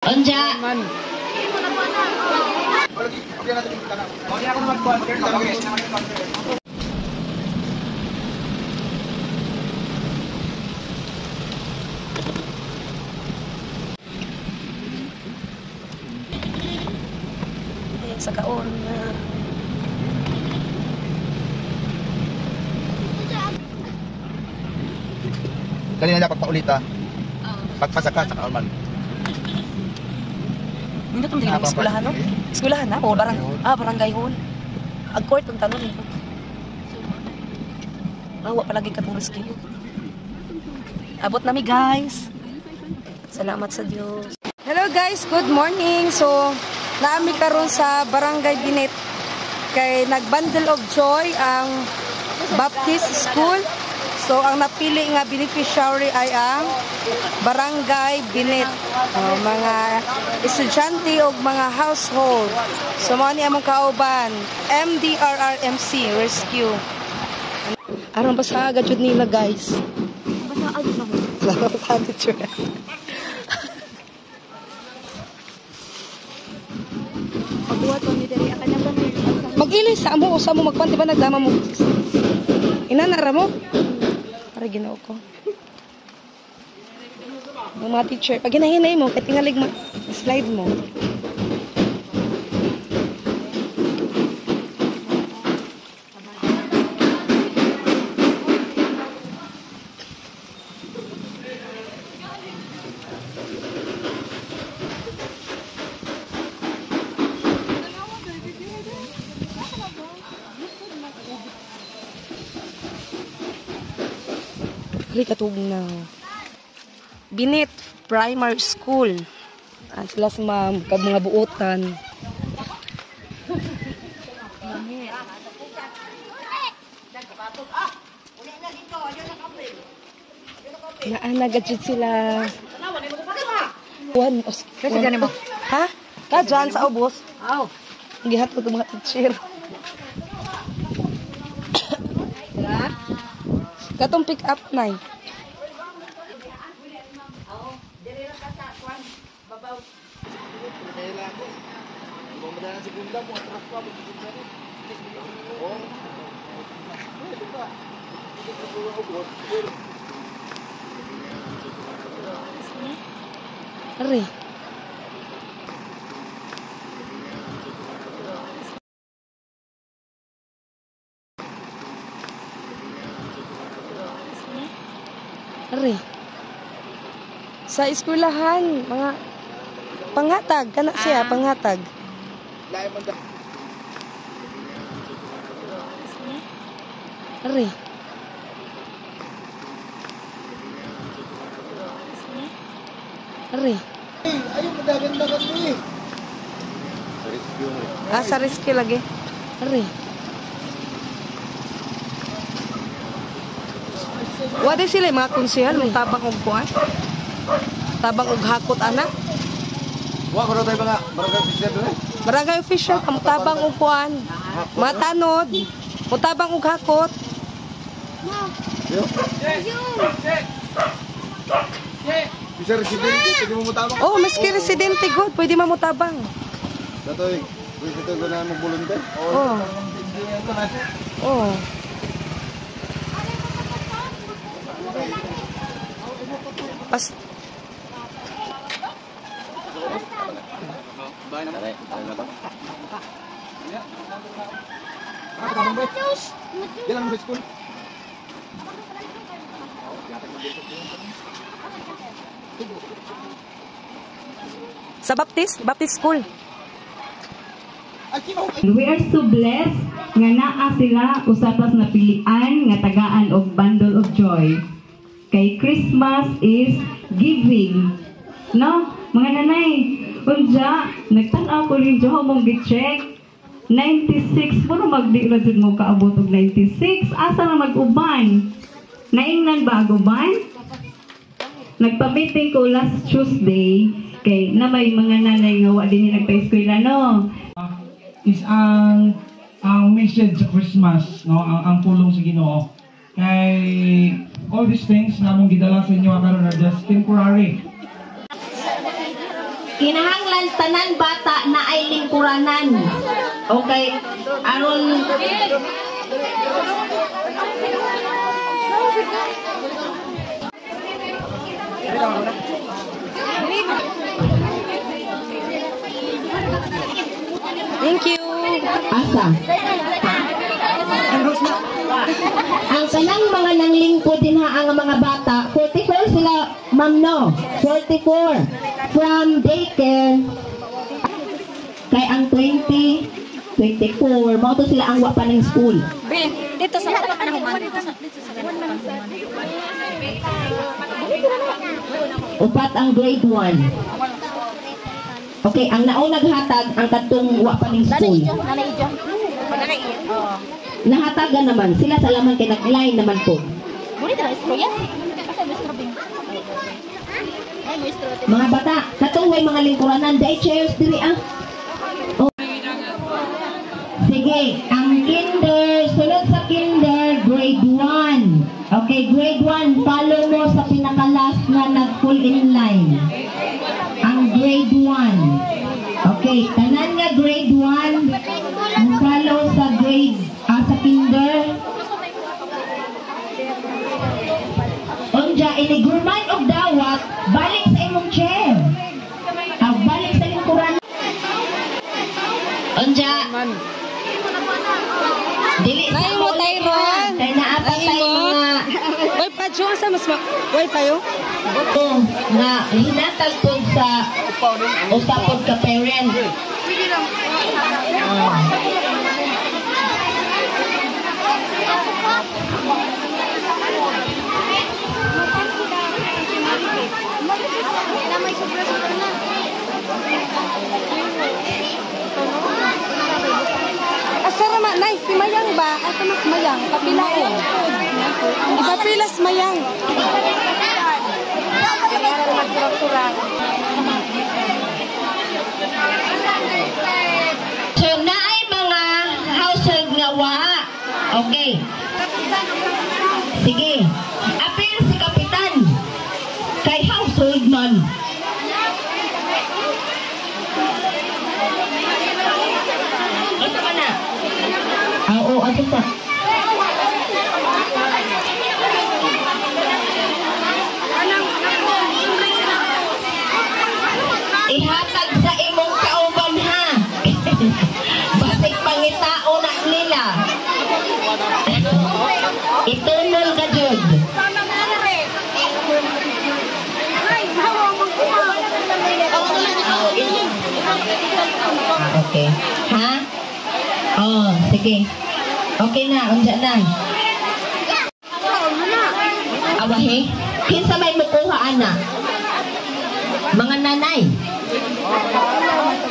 Onja. Sa kaon na. Dali na dapat paulit ha. Pagpasaka sa kaon man. Hindi itong hindi eskulahan, no? Eskulahan na? O barangay hall. Ag-court ang tanong nito. Awa palagi ka itong rescue. Abot nami guys. Salamat sa Diyos. Hello guys, good morning. So, naami karon sa Barangay Binet. Kay nag-bundle of joy ang Baptist School. So, ang napili nga beneficiary ay ang Barangay Binet. Mga estudyante o mga household. So, mga ni among kauban. MDRRMC Rescue. Aron ba sa agad yun nila guys? Basta agad na ko. Salamat agad yun. Mag-ilay sa amo. Sa mo magpanti ba nagdama mo? Inanara mo? Para ginaw ko. Mga teacher. Pag hinahinay mo, kahit tingalig mo, slide mo. Katubong na Binet Primary School. Sila sa mga buotan. Naanagadjit sila. Ha? Kadyan sa ubos? Gihatod ng mga teacher. Katong pick up na. Ari. Ari. Sa eskwelahan, mga panghatag, kana siya, panghatag. Ari. Ari. Ayun, magaganda-ganda eh. Sa rescue. Sa rescue lagi. Ari. Wala sila mga konsehal, tabang og kuan. Tabang og hakot anak. Wa ko tayo mga barangay official doon eh. Barangay official tabang og kuan. Matanod. Mutabang og hakot. Bisa residente, pwede mo mutabang. Oh, maski residente god, pwede mamutabang. Datoy, pwede ito na mag-volunteer? Oh. Oh. Pas sa Baptist School. We are so blessed nga naa sila usapas na pilian nga tagaan og bundle of joy. Kay Christmas is giving. No, mga nanay, unja nagtan-aw ko rin jo mong gi-check 96 puro magdi ra jud mo kaabot og 96 asa na mag-uban. Naingnan ba aguban? Nagpa-meeting ko last Tuesday kay na may mga nanay nga wa dinhi nagpa-eskwela no. Is ang message sa Christmas, no, ang pulong sa Ginoo. Kay all these things na mong gidala sa inyo karon are just temporary. kinahanglan tanan bata na ay lingkuranan. Okay, aron Thank you. asa. Ang kanang mga nanglingkod din ha ang mga bata, 44 sila, ma'am no, 44 from daycare. Kay ang 24, mao to sila ang wa pa ng school. Dito sa Upat ang grade 1. Okay, ang naunang hatag ang katong wa pa ng school. Nahatagan naman sila sa laman kay nag-line naman po. Mga bata, katong way mga lingkuranan, day chairs diri ah. Oh. Sige, ang kinder, sunod sa kinder, grade 1. Okay, grade 1, follow mo sa pinaka-last na nag-full in line. Ang grade 1. Okay, tanan nga grade 1, follow sa grade, sa kinder. Unja, inigurman og dawat, balik sa imong chair. Balik sa lingkuran. Unja, dili sa Nay mo tayo ron. kay naapa tayo mga Way pa Diyo sa mas way tayo. nga hinatag po sa usapod ka parent. Asa rama nay si Mayang ba? Asa mas Mayang? Papilaon. Ipapilas Mayang. So naay mga household nga wa. Okay. Sige. Apil si kapitan. Kay household man. Ano ka na? Oo, ano pa? Ihatag sa imong kauban ha. Basig pangitao na nila. Itunol ka jud. Okay. Ha? Oh, sige. Okay na, unsa na. Awahe, kinsa may mukuha ana? Mga nanay.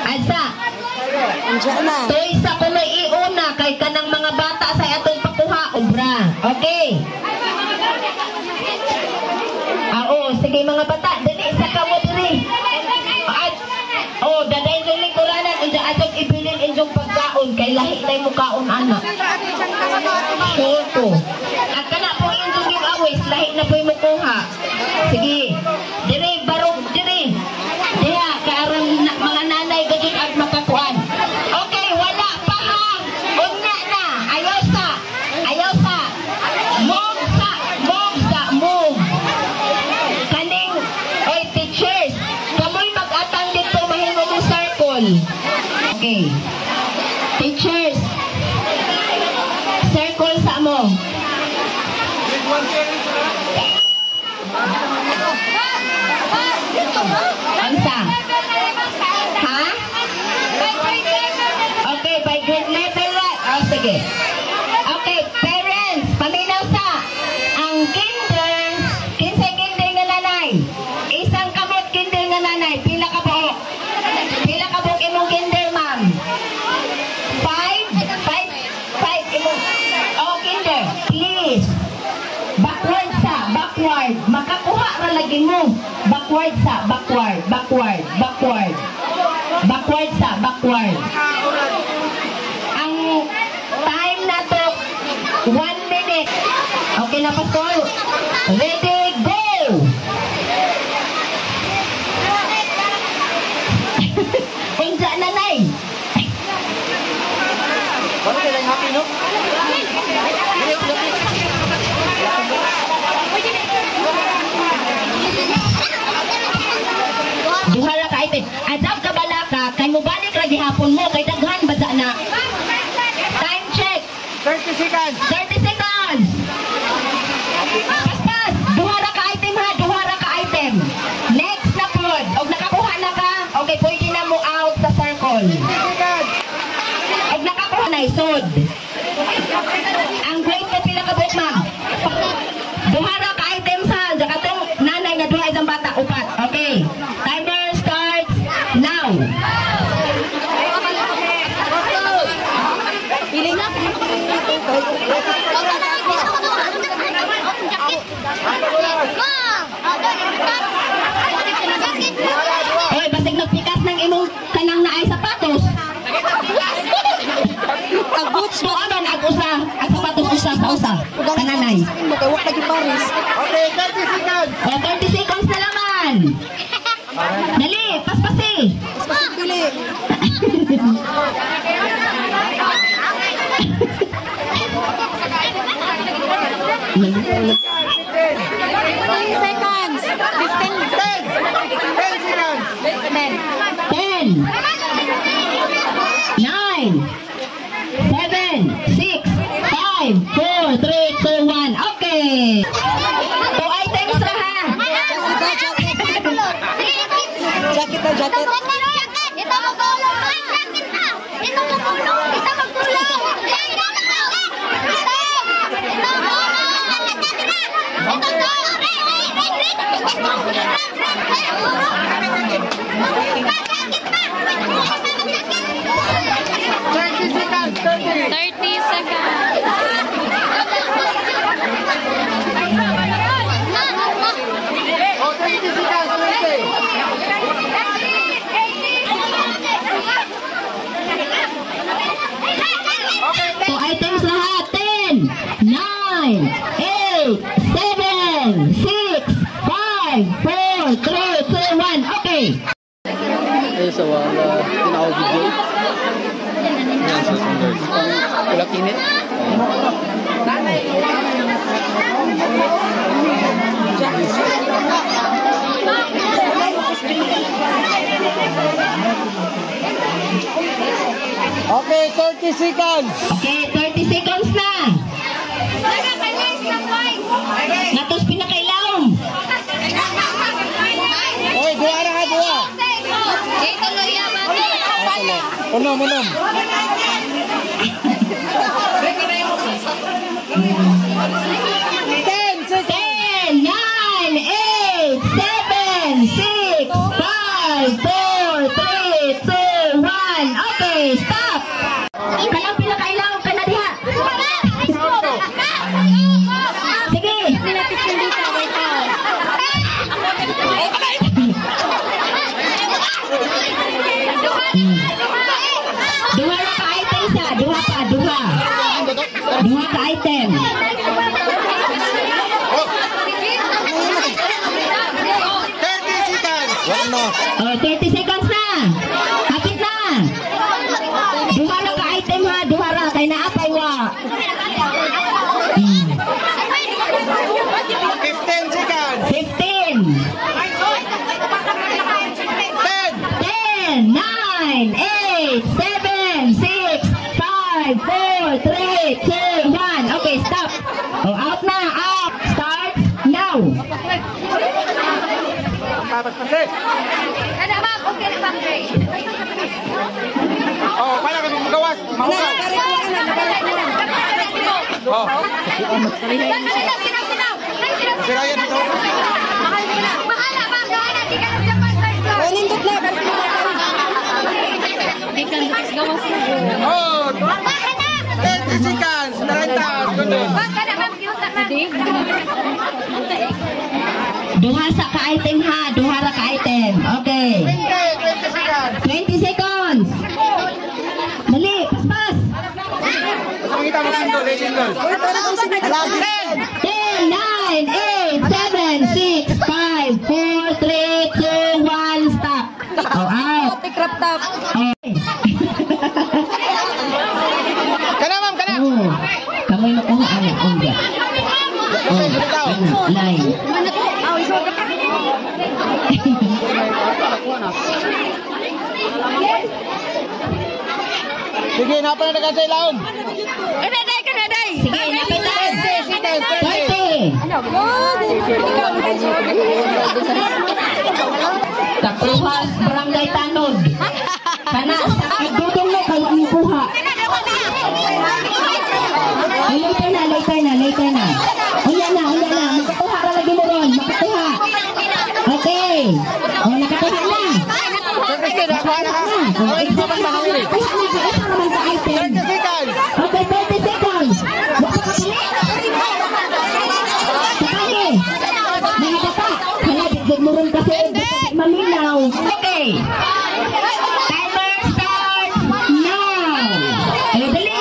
Asa? Andiyan na. Toy sa kuno iuna kay kanang mga bata sa atong pakuha obra. Okay. Oo, sige mga bata, dali sa kamo diri. Daday dili kuranan unsa atong ibilin inyong pagkaon kay lahi tay mo kaon ana. Sure ko. At kana po inyong giveaways lahi na po'y mukuha. Sige. Diri barog diri. Diha kaaron mga nanay gud at makakuan. Okay, wala pa ha. Unya na. Ayaw sa. Move. Kaning oy teachers, kamoy mag-atang dito mahimo mo circle. Okay. Teachers. Circle sa mo. Ansa? Ha? Okay, by grade level. Oh, sige. Okay, parents, paminaw sa ang kinder, kinsay kinder nga nanay. Isang kamot kinder nga nanay, pila ka buok? Pila ka buok imong kinder, ma'am? 5 imong. Oh, kinder, please. Backward. Makakuha ra lagi mo. Backward. Ang time na to 1 minute. Okay na, Pastor? Ready, go! no? Duha ra ka item. Adab ka bala ka, kay mo balik ra gihapon mo, kay daghan ba na. Time check. 30 seconds. 30 seconds. Pas. Duha ra ka item ha, duha ra ka item. Next na pod. Og nakakuha na ka, okay, pwede na mo out sa circle. Og nakakuha na isod. Ang grade na pila ka buok, ma'am. Duha ra ka item sa, katong nanay nga duha isang bata, upat. Okay. Timer starts now. Pili na. Oy, basig nagpikas ng imong kanang naay sapatos. Ang boots mo. Tuaman ang usa, ang sapatos usa sa usa. Kananay. Magkawak lagi Paris. Okay, 30 seconds. O, 30 seconds na laman. Dali, paspasi. Mas pili. Seconds. 15. 10 seconds. 10, 9, 7, 6, 5, 4, 3, 2, 1. Okay. 2 items na ha. Jacket na jacket. Ito magulong. Jacket na. Ito magulong. Ito magulong. Sa wala tinawag video. Yan sa standard. Wala kinit. Okay, 30 seconds. Okay, 30 seconds na. Natos pinakailaom. Oy, dua ra ka dua. Unom. 10, 9, 8, 7, 6, 5, 4, 3, 2, 1. Okay, stop. Kanang pinakailaom ka na diha. Sige. Duha na ka item sa, duha ka item. 30 seconds. Wala. Oh, 30 seconds na. Hapit na. Duha na ka item ha, duha ra kay naapay wa. 15 seconds. 15. 10, 9, 8, 7, 6, 5, 4, 3, 2, 1. Okay, stop. Oh, out na, out. Start now. Oh, pala ka magawas. Mahugas. Oh. Sirayan ito. Nindot na. Oh, 30 seconds. Narantas. Gundon. Duha sa ka-item ha, duha ra ka-item. Okay. 20 seconds. 20 seconds. Dali, paspas. Pakita mo sindol, sindol. 10, 9, 8, 7, 6, 5, 4, 3, 2, 1, stop. Oh, out. Crop top. Okay. Kana ma'am, kana. na. Line. Sige, napa na taga sa ilaom. Kanaday, kanaday! Sige, napitan. 30. Kapuhas, Barangay Tanod. Kana, Dudong na kayo ang kuha. Later na. Unya na. Magkuha ka lagi mo ron. Magkuha. Okay. O, nakatuha na. Sige, nakuha na ka. Okay, di pa man makawili. Ito naman sa item. 30 seconds. Okay, 30 seconds. Sakali. Mga bata. Kaya, bigyan mo ron kasi. Maminaw. okay. Timer starts now. Ay, dali.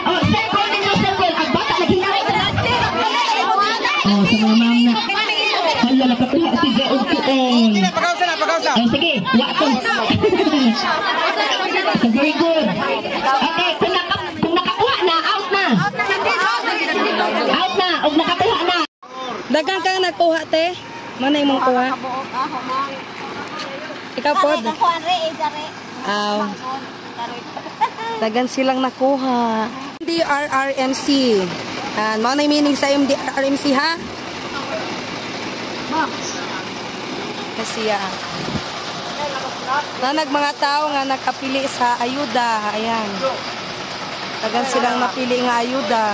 Oh, circle ninyo, circle. Ang bata, naghinay. Oh, sa mga ma'am na. Hala, nakatuha si Jaon Kuon. Pagkausa na. Oh, sige, wato. Very good. Okay, kung nakakuha na, out na. Out na, o nakakuha na. Dagan ka nagkuha, te. Mana yung mong kuha? Ikaw po. Aw. Dagan silang nakuha. MDRRMC. Mga na yung meaning sa MDRRMC, ha? Kasi nanag mga tao nga nakapili sa ayuda. Ayan. Dagan silang napili nga ayuda.